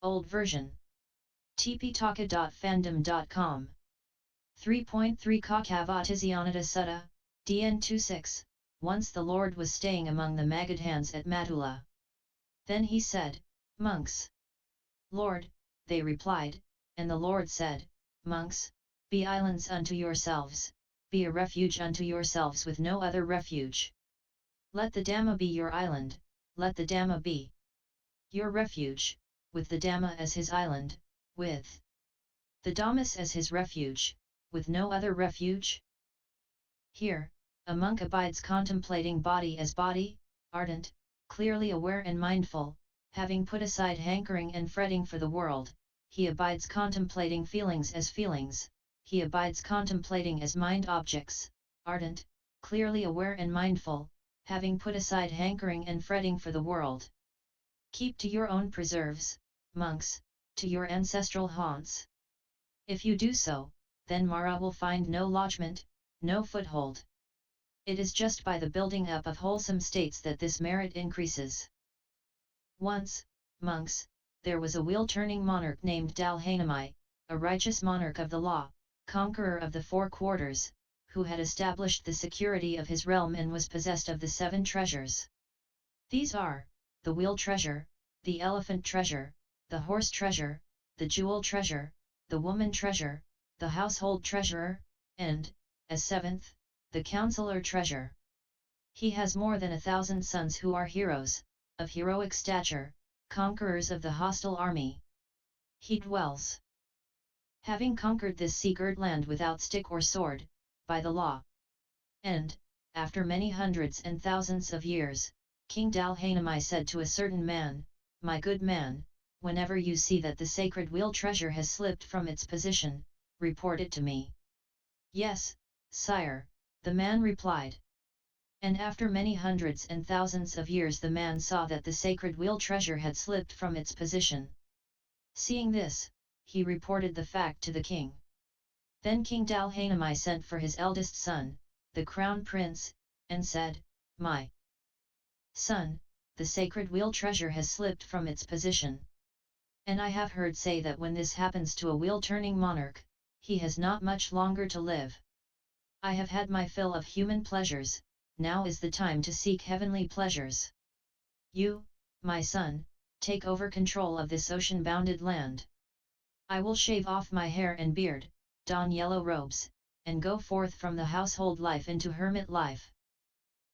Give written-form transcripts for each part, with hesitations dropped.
Old version. tptaka.fandom.com 3.3 Kakavatizianata Sutta, DN 26. Once the Lord was staying among the Magadhans at Matula. Then he said, Monks. Lord, they replied, and the Lord said, Monks, be islands unto yourselves, be a refuge unto yourselves with no other refuge. Let the Dhamma be your island, let the Dhamma be your refuge, with the Dhamma as his island, with the Dhammas as his refuge, with no other refuge. Here, a monk abides contemplating body as body, ardent, clearly aware and mindful, having put aside hankering and fretting for the world. He abides contemplating feelings as feelings, he abides contemplating as mind objects, ardent, clearly aware and mindful, having put aside hankering and fretting for the world. Keep to your own preserves, monks, to your ancestral haunts. If you do so, then Mara will find no lodgment, no foothold. It is just by the building up of wholesome states that this merit increases. Once, monks, there was a wheel-turning monarch named Dalhanamai, a righteous monarch of the law, conqueror of the four quarters, who had established the security of his realm and was possessed of the 7 treasures. These are, the wheel treasure, the elephant treasure, the horse treasure, the jewel treasure, the woman treasure, the household treasurer, and, as 7th, the counselor treasure. He has more than 1,000 sons who are heroes, of heroic stature, conquerors of the hostile army. He dwells. Having conquered this sea-girt land without stick or sword, by the law. And, after many hundreds and thousands of years, King Dalhanamai said to a certain man, My good man, whenever you see that the sacred wheel treasure has slipped from its position, report it to me. Yes, sire, the man replied. And after many hundreds and thousands of years the man saw that the sacred wheel treasure had slipped from its position. Seeing this, he reported the fact to the king. Then King Dalhanamai sent for his eldest son, the crown prince, and said, My son, the sacred wheel treasure has slipped from its position. And I have heard say that when this happens to a wheel-turning monarch, he has not much longer to live. I have had my fill of human pleasures, now is the time to seek heavenly pleasures. You, my son, take over control of this ocean-bounded land. I will shave off my hair and beard, don yellow robes, and go forth from the household life into hermit life.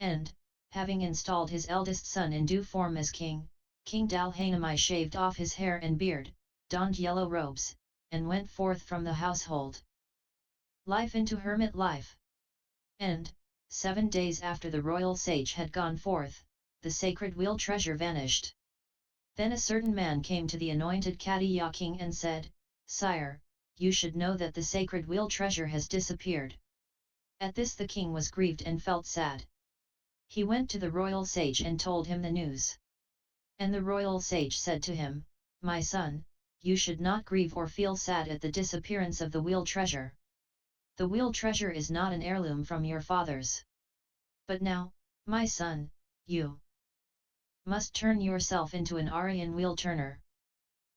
And, having installed his eldest son in due form as king, King Dalhanamai shaved off his hair and beard, donned yellow robes, and went forth from the household life into hermit life. And, 7 days after the royal sage had gone forth, the sacred wheel treasure vanished. Then a certain man came to the anointed Kadiya king and said, Sire, you should know that the sacred wheel treasure has disappeared. At this the king was grieved and felt sad. He went to the royal sage and told him the news. And the royal sage said to him, My son, you should not grieve or feel sad at the disappearance of the wheel treasure. The wheel treasure is not an heirloom from your fathers. But now, my son, you must turn yourself into an Aryan wheel turner.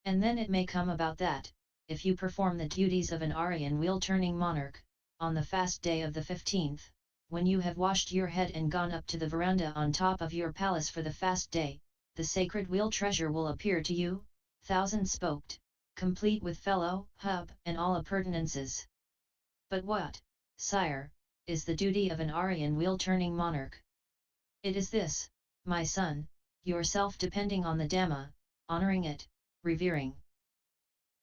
And then it may come about that, if you perform the duties of an Aryan wheel turning monarch, on the fast day of the 15th, when you have washed your head and gone up to the veranda on top of your palace for the fast day, the sacred wheel treasure will appear to you, 1,000-spoked, complete with fellow, hub, and all appurtenances. But what, sire, is the duty of an Aryan wheel-turning monarch? It is this, my son, yourself depending on the Dhamma, honoring it, revering,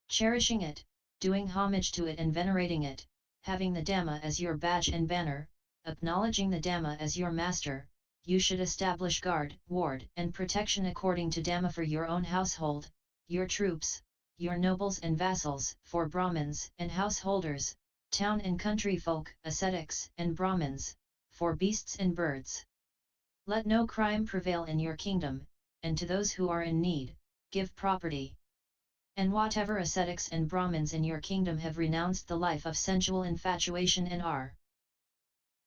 cherishing it, doing homage to it and venerating it, having the Dhamma as your badge and banner, acknowledging the Dhamma as your master. You should establish guard, ward, and protection according to Dhamma for your own household, your troops, your nobles and vassals, for Brahmins and householders, town and country folk, ascetics and Brahmins, for beasts and birds. Let no crime prevail in your kingdom, and to those who are in need, give property. And whatever ascetics and Brahmins in your kingdom have renounced the life of sensual infatuation and are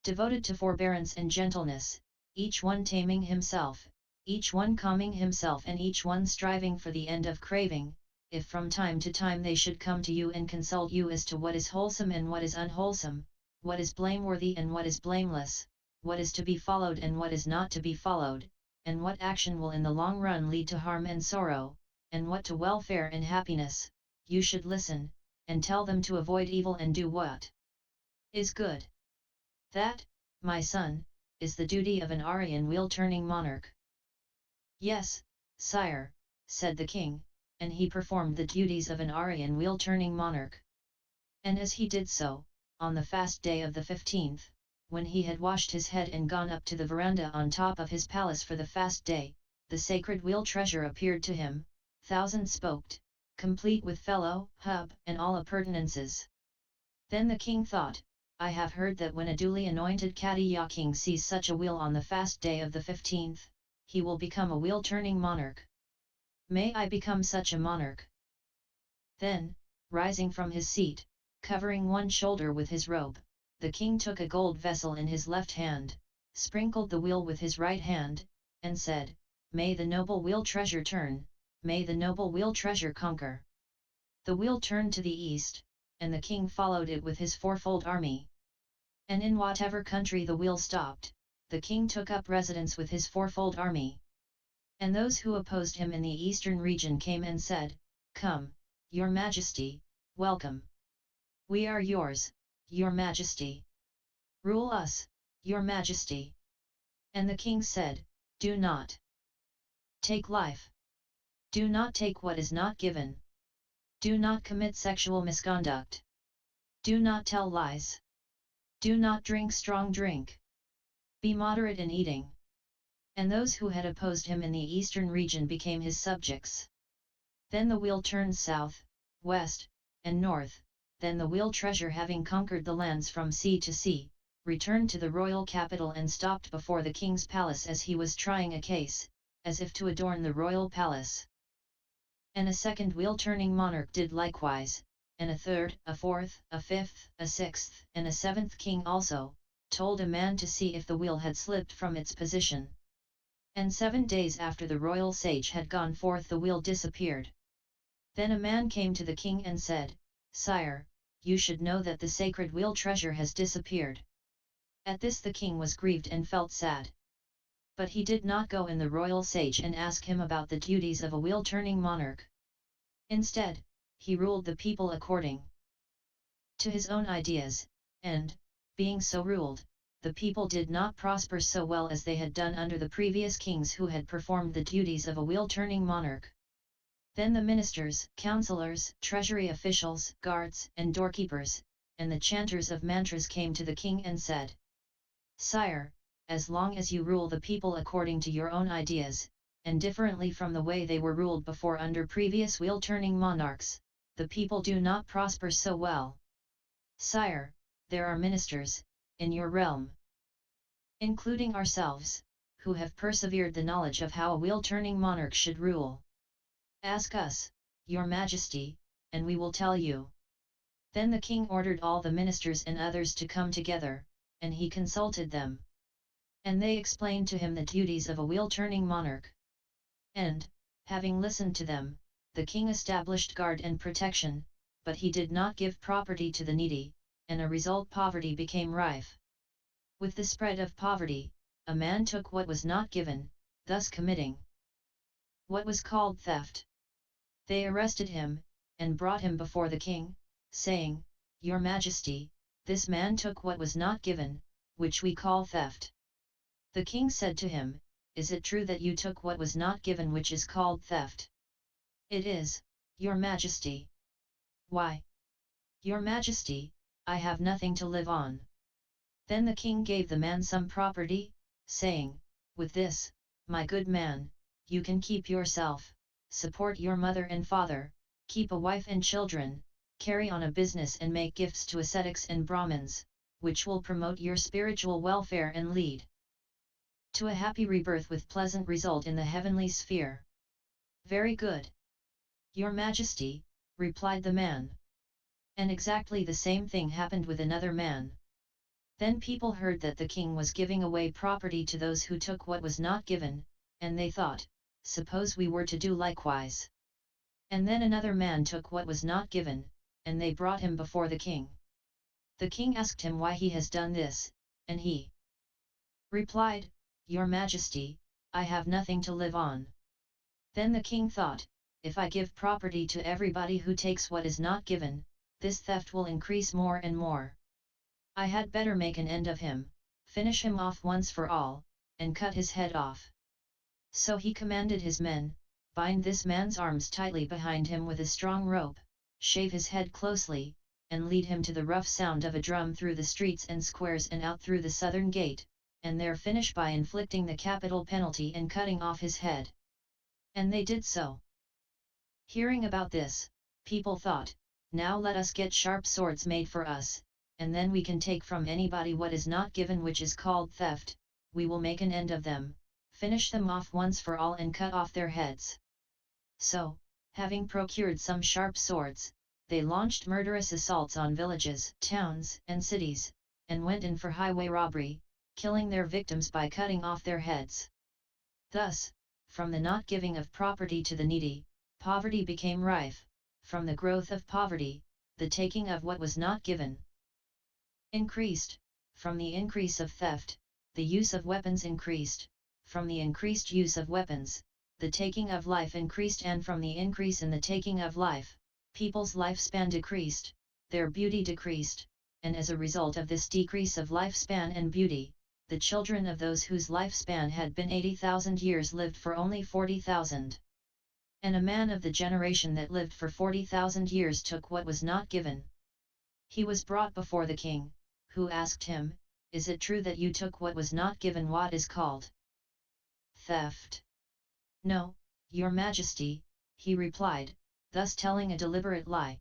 devoted to forbearance and gentleness, each one taming himself, each one calming himself and each one striving for the end of craving, if from time to time they should come to you and consult you as to what is wholesome and what is unwholesome, what is blameworthy and what is blameless, what is to be followed and what is not to be followed, and what action will in the long run lead to harm and sorrow, and what to welfare and happiness, you should listen, and tell them to avoid evil and do what is good. That, my son, is the duty of an Aryan wheel-turning monarch. Yes, sire, said the king, and he performed the duties of an Aryan wheel-turning monarch. And as he did so, on the fast day of the 15th, when he had washed his head and gone up to the veranda on top of his palace for the fast day, the sacred wheel treasure appeared to him, thousand-spoked, complete with felloe, hub, and all appurtenances. Then the king thought, I have heard that when a duly anointed Kadiya king sees such a wheel on the fast day of the 15th, he will become a wheel-turning monarch. May I become such a monarch? Then, rising from his seat, covering one shoulder with his robe, the king took a gold vessel in his left hand, sprinkled the wheel with his right hand, and said, May the noble wheel treasure turn, may the noble wheel treasure conquer. The wheel turned to the east, and the king followed it with his fourfold army. And in whatever country the wheel stopped, the king took up residence with his fourfold army. And those who opposed him in the eastern region came and said, Come, your majesty, welcome. We are yours, your majesty. Rule us, your majesty. And the king said, Do not take life. Do not take what is not given. Do not commit sexual misconduct. Do not tell lies. Do not drink strong drink. Be moderate in eating. And those who had opposed him in the eastern region became his subjects. Then the wheel turned south, west, and north, then the wheel treasure having conquered the lands from sea to sea, returned to the royal capital and stopped before the king's palace as he was trying a case, as if to adorn the royal palace. And a second wheel-turning monarch did likewise, and a third, a fourth, a fifth, a sixth, and a seventh king also, told a man to see if the wheel had slipped from its position. And 7 days after the royal sage had gone forth the wheel disappeared. Then a man came to the king and said, Sire, you should know that the sacred wheel treasure has disappeared. At this the king was grieved and felt sad. But he did not go in the royal sage and ask him about the duties of a wheel-turning monarch. Instead, he ruled the people according to his own ideas, and, being so ruled, the people did not prosper so well as they had done under the previous kings who had performed the duties of a wheel-turning monarch. Then the ministers, councillors, treasury officials, guards, and doorkeepers, and the chanters of mantras came to the king and said, Sire, as long as you rule the people according to your own ideas, and differently from the way they were ruled before under previous wheel-turning monarchs, the people do not prosper so well. Sire, there are ministers, in your realm, including ourselves, who have persevered the knowledge of how a wheel-turning monarch should rule. Ask us, your majesty, and we will tell you. Then the king ordered all the ministers and others to come together, and he consulted them. And they explained to him the duties of a wheel-turning monarch. And, having listened to them, the king established guard and protection, but he did not give property to the needy, and a result poverty became rife. With the spread of poverty, a man took what was not given, thus committing what was called theft. They arrested him, and brought him before the king, saying, Your Majesty, this man took what was not given, which we call theft. The king said to him, Is it true that you took what was not given which is called theft? It is, Your Majesty. Why? Your Majesty, I have nothing to live on. Then the king gave the man some property, saying, With this, my good man, you can keep yourself, support your mother and father, keep a wife and children, carry on a business and make gifts to ascetics and Brahmins, which will promote your spiritual welfare and lead to a happy rebirth with pleasant result in the heavenly sphere. Very good. Your Majesty, replied the man. And exactly the same thing happened with another man. Then people heard that the king was giving away property to those who took what was not given, and they thought, Suppose we were to do likewise. And then another man took what was not given, and they brought him before the king. The king asked him why he has done this, and he replied, Your Majesty, I have nothing to live on. Then the king thought, if I give property to everybody who takes what is not given, this theft will increase more and more. I had better make an end of him, finish him off once for all, and cut his head off. So he commanded his men, bind this man's arms tightly behind him with a strong rope, shave his head closely, and lead him to the rough sound of a drum through the streets and squares and out through the southern gate, and there finish by inflicting the capital penalty and cutting off his head. And they did so. Hearing about this, people thought, now let us get sharp swords made for us, and then we can take from anybody what is not given, which is called theft. We will make an end of them, finish them off once for all and cut off their heads. So, having procured some sharp swords, they launched murderous assaults on villages, towns, and cities, and went in for highway robbery, killing their victims by cutting off their heads. Thus, from the not giving of property to the needy, poverty became rife. From the growth of poverty, the taking of what was not given increased. From the increase of theft, the use of weapons increased. From the increased use of weapons, the taking of life increased, and from the increase in the taking of life, people's lifespan decreased, their beauty decreased, and as a result of this decrease of lifespan and beauty, the children of those whose lifespan had been 80,000 years lived for only 40,000. And a man of the generation that lived for 40,000 years took what was not given. He was brought before the king, who asked him, Is it true that you took what was not given, what is called theft? No, your Majesty, he replied, thus telling a deliberate lie.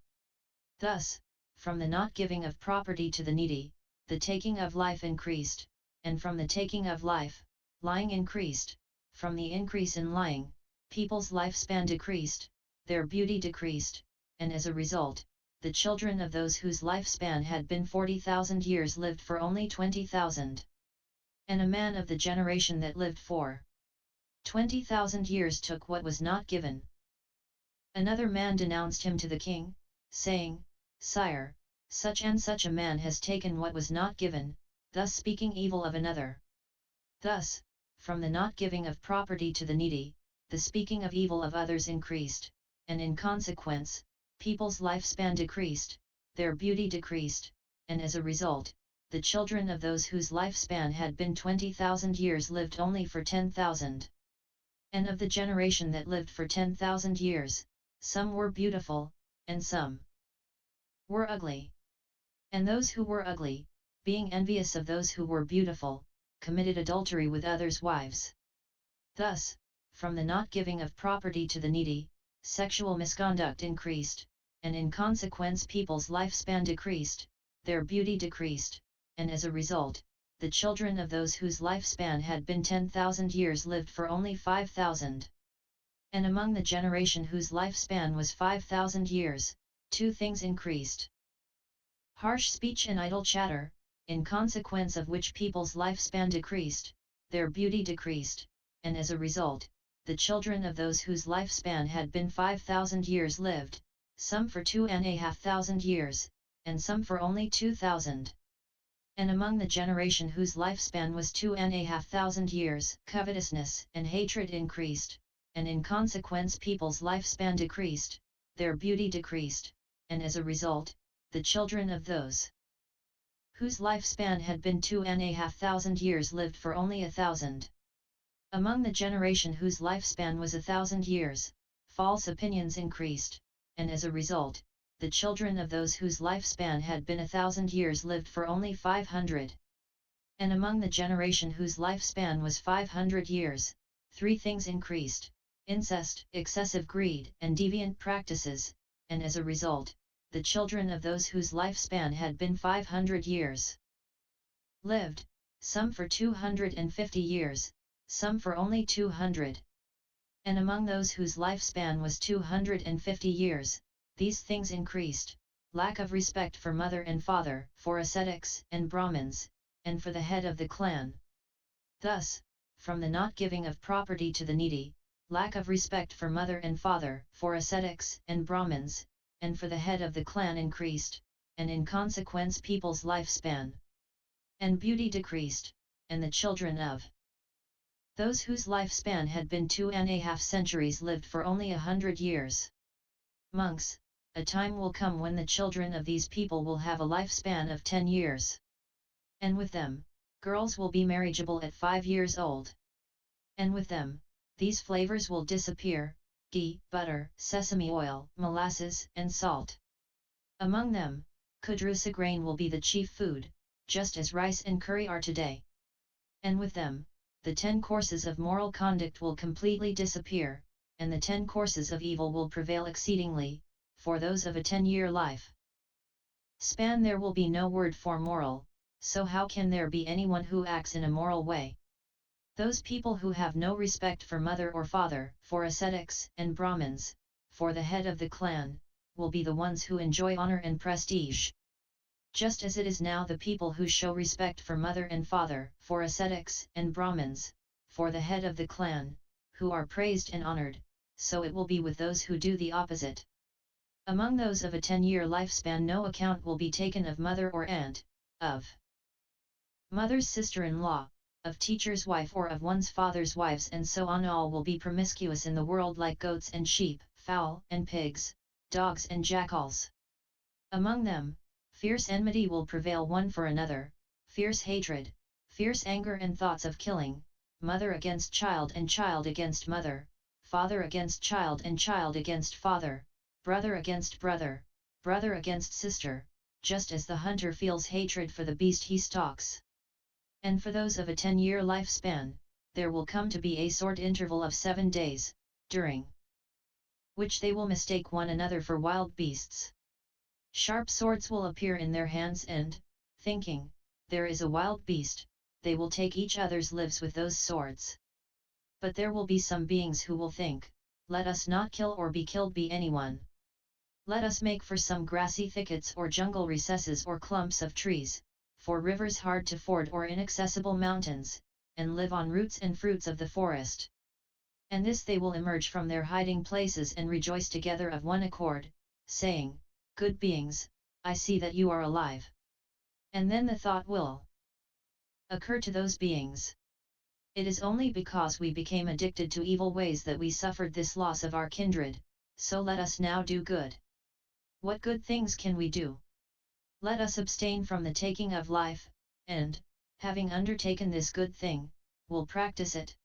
Thus, from the not giving of property to the needy, the taking of life increased, and from the taking of life, lying increased. From the increase in lying, people's lifespan decreased, their beauty decreased, and as a result, the children of those whose lifespan had been 40,000 years lived for only 20,000. And a man of the generation that lived for 20,000 years took what was not given. Another man denounced him to the king, saying, Sire, such and such a man has taken what was not given, thus speaking evil of another. Thus, from the not giving of property to the needy, the speaking of evil of others increased, and in consequence, people's lifespan decreased, their beauty decreased, and as a result, the children of those whose lifespan had been 20,000 years lived only for 10,000. And of the generation that lived for 10,000 years, some were beautiful, and some were ugly. And those who were ugly, being envious of those who were beautiful, committed adultery with others' wives. Thus, from the not giving of property to the needy, sexual misconduct increased, and in consequence people's lifespan decreased, their beauty decreased, and as a result, the children of those whose lifespan had been 10,000 years lived for only 5,000. And among the generation whose lifespan was 5,000 years, two things increased: harsh speech and idle chatter, in consequence of which people's lifespan decreased, their beauty decreased, and as a result, the children of those whose lifespan had been 5,000 years lived, some for 2,500 years, and some for only 2,000. And among the generation whose lifespan was 2,500 years, covetousness and hatred increased, and in consequence people's lifespan decreased, their beauty decreased, and as a result, the children of those whose lifespan had been 2,500 years lived for only 1,000. Among the generation whose lifespan was 1,000 years, false opinions increased, and as a result, the children of those whose lifespan had been 1,000 years lived for only 500. And among the generation whose lifespan was 500 years, three things increased: incest, excessive greed, and deviant practices, and as a result, the children of those whose lifespan had been 500 years lived, some for 250 years, some for only 200. And among those whose lifespan was 250 years, these things increased: lack of respect for mother and father, for ascetics and Brahmins, and for the head of the clan. Thus, from the not giving of property to the needy, lack of respect for mother and father, for ascetics and Brahmins, and for the head of the clan increased, and in consequence people's lifespan and beauty decreased, and the children of those whose lifespan had been 2.5 centuries lived for only 100 years. Monks, a time will come when the children of these people will have a lifespan of 10 years. And with them, girls will be marriageable at 5 years old. And with them, these flavors will disappear, ghee, butter, sesame oil, molasses, and salt. Among them, kudrusa grain will be the chief food, just as rice and curry are today. And with them, the 10 courses of moral conduct will completely disappear, and the 10 courses of evil will prevail exceedingly, for those of a 10-year life span there will be no word for moral, so how can there be anyone who acts in a moral way? Those people who have no respect for mother or father, for ascetics and Brahmins, for the head of the clan, will be the ones who enjoy honor and prestige. Just as it is now the people who show respect for mother and father, for ascetics and Brahmins, for the head of the clan, who are praised and honored, so it will be with those who do the opposite. Among those of a 10-year lifespan no account will be taken of mother or aunt, of mother's sister-in-law, of teacher's wife or of one's father's wives, and so on. All will be promiscuous in the world like goats and sheep, fowl and pigs, dogs and jackals. Among them, fierce enmity will prevail one for another, fierce hatred, fierce anger and thoughts of killing, mother against child and child against mother, father against child and child against father, brother against brother, brother against sister, just as the hunter feels hatred for the beast he stalks. And for those of a 10-year lifespan, there will come to be a short interval of 7 days, during which they will mistake one another for wild beasts. Sharp swords will appear in their hands and, thinking, there is a wild beast, they will take each other's lives with those swords. But there will be some beings who will think, let us not kill or be killed by anyone. Let us make for some grassy thickets or jungle recesses or clumps of trees, for rivers hard to ford or inaccessible mountains, and live on roots and fruits of the forest. And this they will emerge from their hiding places and rejoice together of one accord, saying, good beings, I see that you are alive. And then the thought will occur to those beings. It is only because we became addicted to evil ways that we suffered this loss of our kindred, so let us now do good. What good things can we do? Let us abstain from the taking of life, and, having undertaken this good thing, will practice it.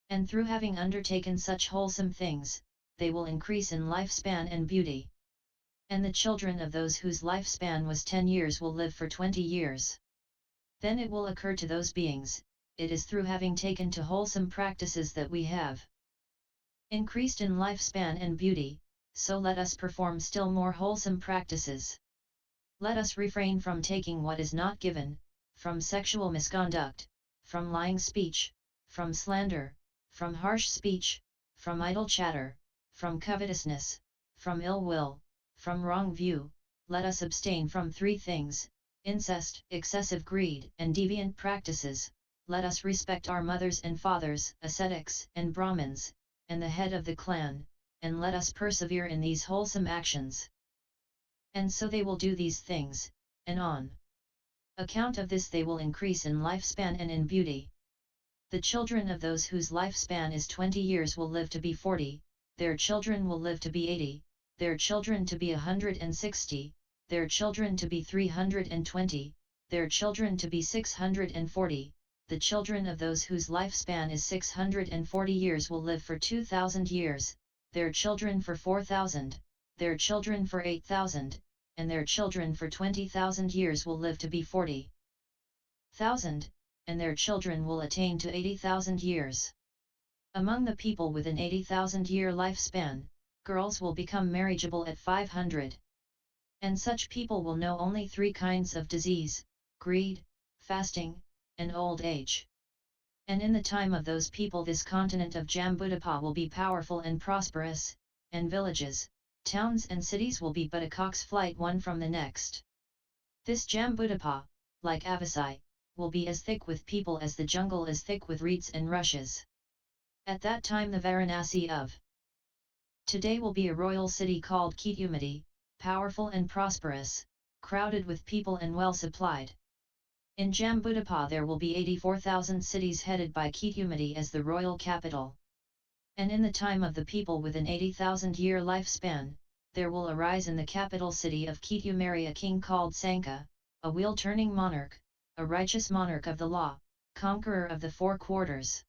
And through having undertaken such wholesome things, they will increase in lifespan and beauty. And the children of those whose lifespan was 10 years will live for 20 years. Then it will occur to those beings, it is through having taken to wholesome practices that we have increased in lifespan and beauty, so let us perform still more wholesome practices. Let us refrain from taking what is not given, from sexual misconduct, from lying speech, from slander, from harsh speech, from idle chatter, from covetousness, from ill will, from wrong view. Let us abstain from 3 things, incest, excessive greed, and deviant practices. Let us respect our mothers and fathers, ascetics and Brahmins, and the head of the clan, and let us persevere in these wholesome actions. And so they will do these things, and on account of this they will increase in lifespan and in beauty. The children of those whose lifespan is 20 years will live to be 40, their children will live to be 80, their children to be 160, their children to be 320, their children to be 640, the children of those whose lifespan is 640 years will live for 2,000 years, their children for 4,000, their children for 8,000, and their children for 20,000 years will live to be 40,000, and their children will attain to 80,000 years. Among the people with an 80,000-year lifespan, girls will become marriageable at 500. And such people will know only 3 kinds of disease, greed, fasting, and old age. And in the time of those people this continent of Jambudapa will be powerful and prosperous, and villages, towns and cities will be but a cock's flight one from the next. This Jambudapa, like Avasai, will be as thick with people as the jungle is thick with reeds and rushes. At that time the Varanasi of today will be a royal city called Ketumati, powerful and prosperous, crowded with people and well supplied. In Jambudapa there will be 84,000 cities headed by Ketumati as the royal capital. And in the time of the people with an 80,000-year lifespan, there will arise in the capital city of Ketumari a king called Sanka, a wheel-turning monarch, a righteous monarch of the law, conqueror of the four quarters.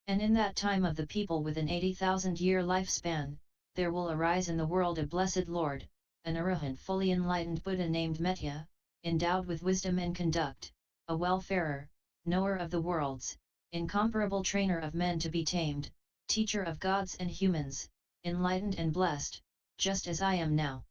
And in that time of the people with an 80,000-year lifespan, there will arise in the world a blessed Lord, an arahant fully enlightened Buddha named Metya, endowed with wisdom and conduct, a wayfarer, knower of the worlds, incomparable trainer of men to be tamed, teacher of gods and humans, enlightened and blessed, just as I am now.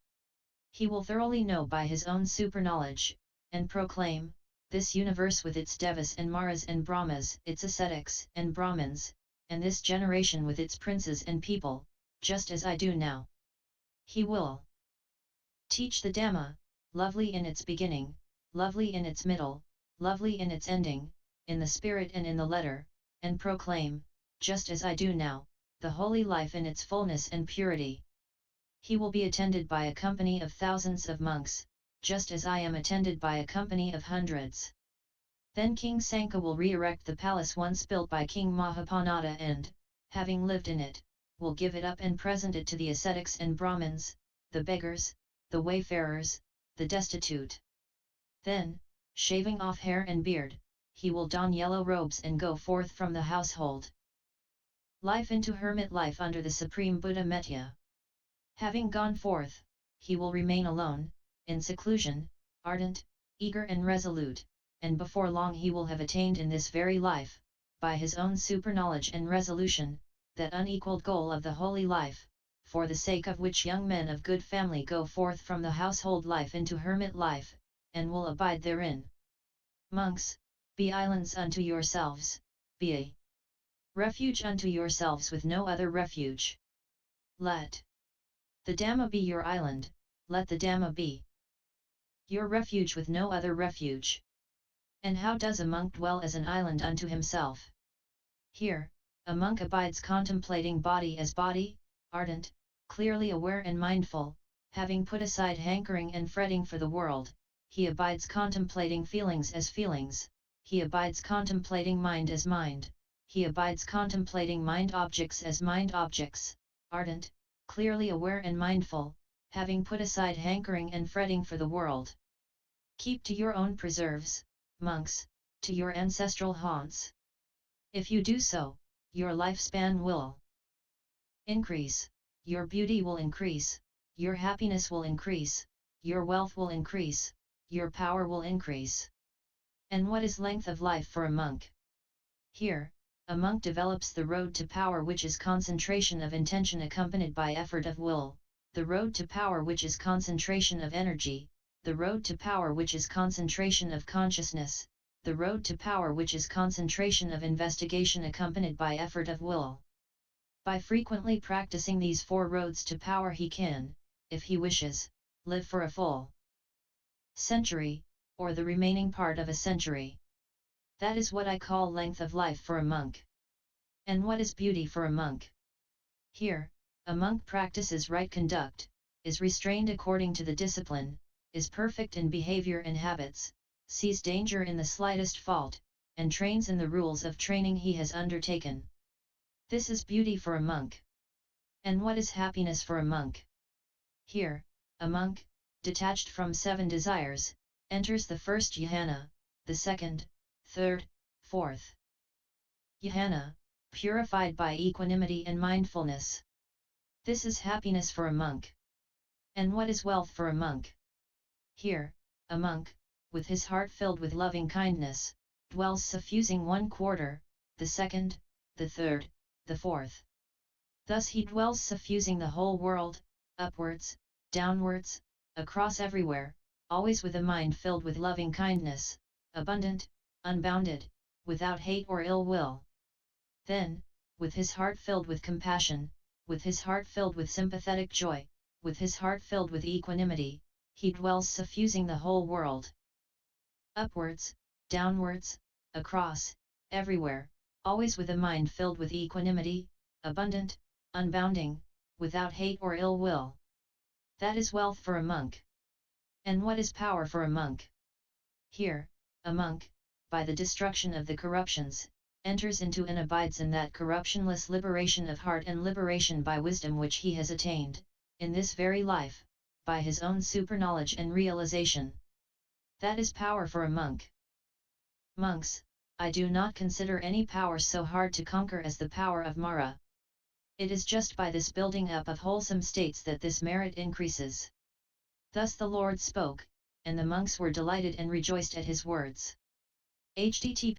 He will thoroughly know by his own superknowledge, and proclaim, this universe with its devas and maras and brahmas, its ascetics and brahmins, and this generation with its princes and people, just as I do now. He will teach the Dhamma, lovely in its beginning, lovely in its middle, lovely in its ending, in the spirit and in the letter, and proclaim, just as I do now, the holy life in its fullness and purity. He will be attended by a company of thousands of monks, just as I am attended by a company of hundreds. Then King Sanka will re-erect the palace once built by King Mahapanada and, having lived in it, will give it up and present it to the ascetics and Brahmins, the beggars, the wayfarers, the destitute. Then, shaving off hair and beard, he will don yellow robes and go forth from the household life into hermit life under the supreme Buddha Metya. Having gone forth, he will remain alone, in seclusion, ardent, eager and resolute, and before long he will have attained in this very life, by his own superknowledge and resolution, that unequaled goal of the holy life, for the sake of which young men of good family go forth from the household life into hermit life, and will abide therein. Monks, be islands unto yourselves, be a refuge unto yourselves with no other refuge. Let the Dhamma be your island, let the Dhamma be your refuge with no other refuge. And how does a monk dwell as an island unto himself? Here, a monk abides contemplating body as body, ardent, clearly aware and mindful, having put aside hankering and fretting for the world, he abides contemplating feelings as feelings, he abides contemplating mind as mind, he abides contemplating mind objects as mind objects, ardent, clearly aware and mindful, having put aside hankering and fretting for the world. Keep to your own preserves, monks, to your ancestral haunts. If you do so, your lifespan will increase, your beauty will increase, your happiness will increase, your wealth will increase, your power will increase. And what is length of life for a monk? Here, a monk develops the road to power, which is concentration of intention accompanied by effort of will, the road to power, which is concentration of energy, the road to power, which is concentration of consciousness, the road to power, which is concentration of investigation accompanied by effort of will. By frequently practicing these four roads to power he can, if he wishes, live for a full century, or the remaining part of a century. That is what I call length of life for a monk. And what is beauty for a monk? Here, a monk practices right conduct, is restrained according to the discipline, is perfect in behavior and habits, sees danger in the slightest fault, and trains in the rules of training he has undertaken. This is beauty for a monk. And what is happiness for a monk? Here, a monk, detached from 7 desires, enters the first jhana, the second, third, fourth jhana, purified by equanimity and mindfulness. This is happiness for a monk. And what is wealth for a monk? Here, a monk, with his heart filled with loving kindness, dwells suffusing 1/4, the second, the third, the fourth. Thus he dwells suffusing the whole world, upwards, downwards, across everywhere, always with a mind filled with loving kindness, abundant, unbounded, without hate or ill will. Then, with his heart filled with compassion, with his heart filled with sympathetic joy, with his heart filled with equanimity, he dwells suffusing the whole world. Upwards, downwards, across, everywhere, always with a mind filled with equanimity, abundant, unbounding, without hate or ill will. That is wealth for a monk. And what is power for a monk? Here, a monk, by the destruction of the corruptions, enters into and abides in that corruptionless liberation of heart and liberation by wisdom which he has attained, in this very life, by his own superknowledge and realization. That is power for a monk. Monks, I do not consider any power so hard to conquer as the power of Mara. It is just by this building up of wholesome states that this merit increases. Thus the Lord spoke, and the monks were delighted and rejoiced at his words. http